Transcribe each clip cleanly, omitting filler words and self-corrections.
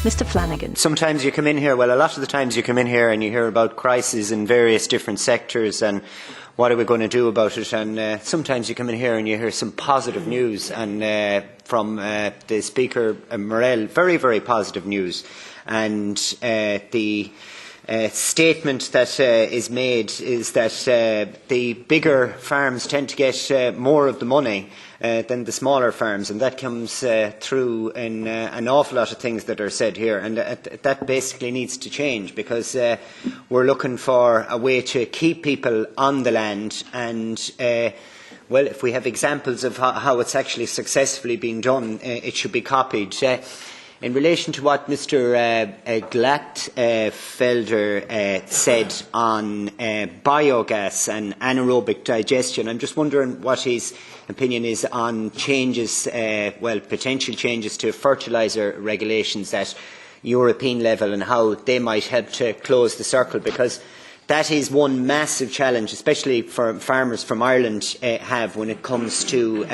Mr Flanagan. Sometimes you come in here, well, a lot of the times you come in here and you hear about crises in various different sectors and what are we going to do about it, and sometimes you come in here and you hear some positive news, and from the Speaker, Morel, very, very positive news, and the statement that is made is that the bigger farms tend to get more of the money than the smaller farms, and that comes through in an awful lot of things that are said here, and that basically needs to change, because we're looking for a way to keep people on the land, and well, if we have examples of how it's actually successfully being done, it should be copied. In relation to what Mr Glatfelder said on biogas and anaerobic digestion, I'm just wondering what his opinion is on changes, well, potential changes to fertiliser regulations at European level and how they might help to close the circle, because that is one massive challenge, especially for farmers from Ireland have when it comes to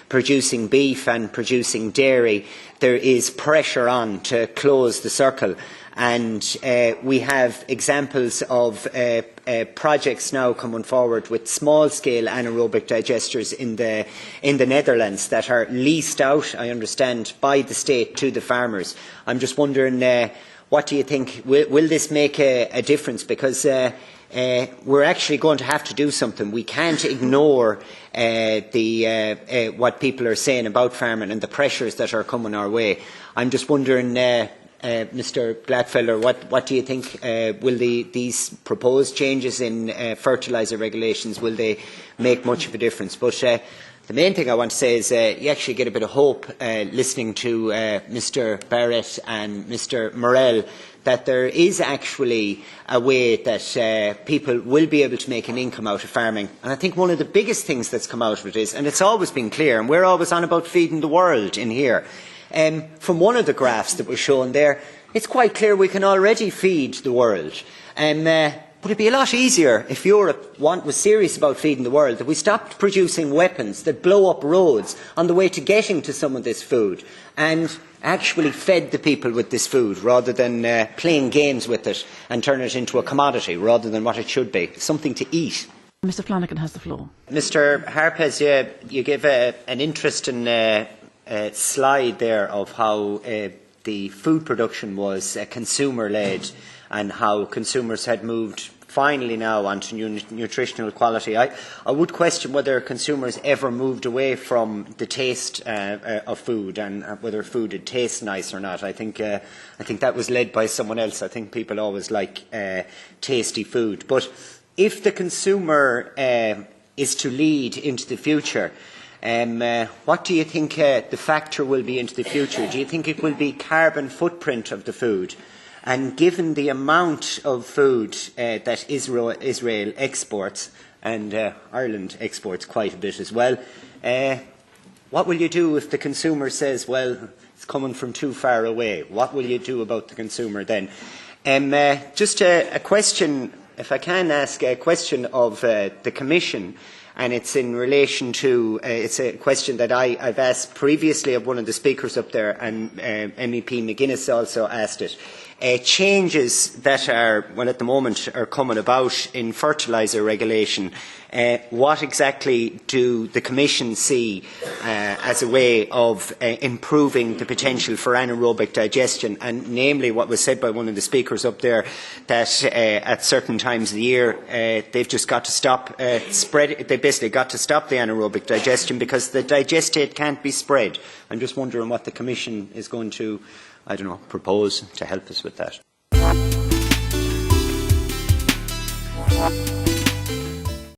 producing beef and producing dairy. There is pressure on to close the circle, and we have examples of projects now coming forward with small-scale anaerobic digesters in the Netherlands that are leased out, I understand, by the state to the farmers. I'm just wondering, what do you think? Will this make a difference? Because we're actually going to have to do something. We can't ignore what people are saying about farming and the pressures that are coming our way. I'm just wondering, Mr Glatfelder, what do you think? Will these proposed changes in fertiliser regulations, will they make much of a difference? But the main thing I want to say is you actually get a bit of hope listening to Mr Barrett and Mr Morel, that there is actually a way that people will be able to make an income out of farming. And I think one of the biggest things that's come out of it is, and it's always been clear, and we're always on about feeding the world in here, from one of the graphs that was shown there, it's quite clear we can already feed the world. But it would be a lot easier if Europe was serious about feeding the world, that we stopped producing weapons that blow up roads on the way to getting to some of this food, and actually fed the people with this food, rather than playing games with it and turn it into a commodity rather than what it should be, something to eat. Mr Flanagan has the floor. Mr Harpez, you gave an interesting slide there of how the food production was consumer-led, and how consumers had moved finally now onto nutritional quality. I would question whether consumers ever moved away from the taste of food, and whether food would taste nice or not. I think that was led by someone else. I think people always like tasty food. But if the consumer is to lead into the future, what do you think the factor will be into the future? Do you think it will be carbon footprint of the food? And given the amount of food that Israel exports, and Ireland exports quite a bit as well, what will you do if the consumer says, well, it's coming from too far away? What will you do about the consumer then? Just a question, if I can ask a question of the Commission, and it's in relation to, it's a question that I've asked previously of one of the speakers up there, and MEP McGuinness also asked it. Changes that are, well, at the moment are coming about in fertiliser regulation, what exactly do the Commission see as a way of improving the potential for anaerobic digestion, and namely what was said by one of the speakers up there, that at certain times of the year they've just got to stop they basically got to stop the anaerobic digestion because the digestate can't be spread. I'm just wondering what the Commission is going to, I don't know, propose to help us with that.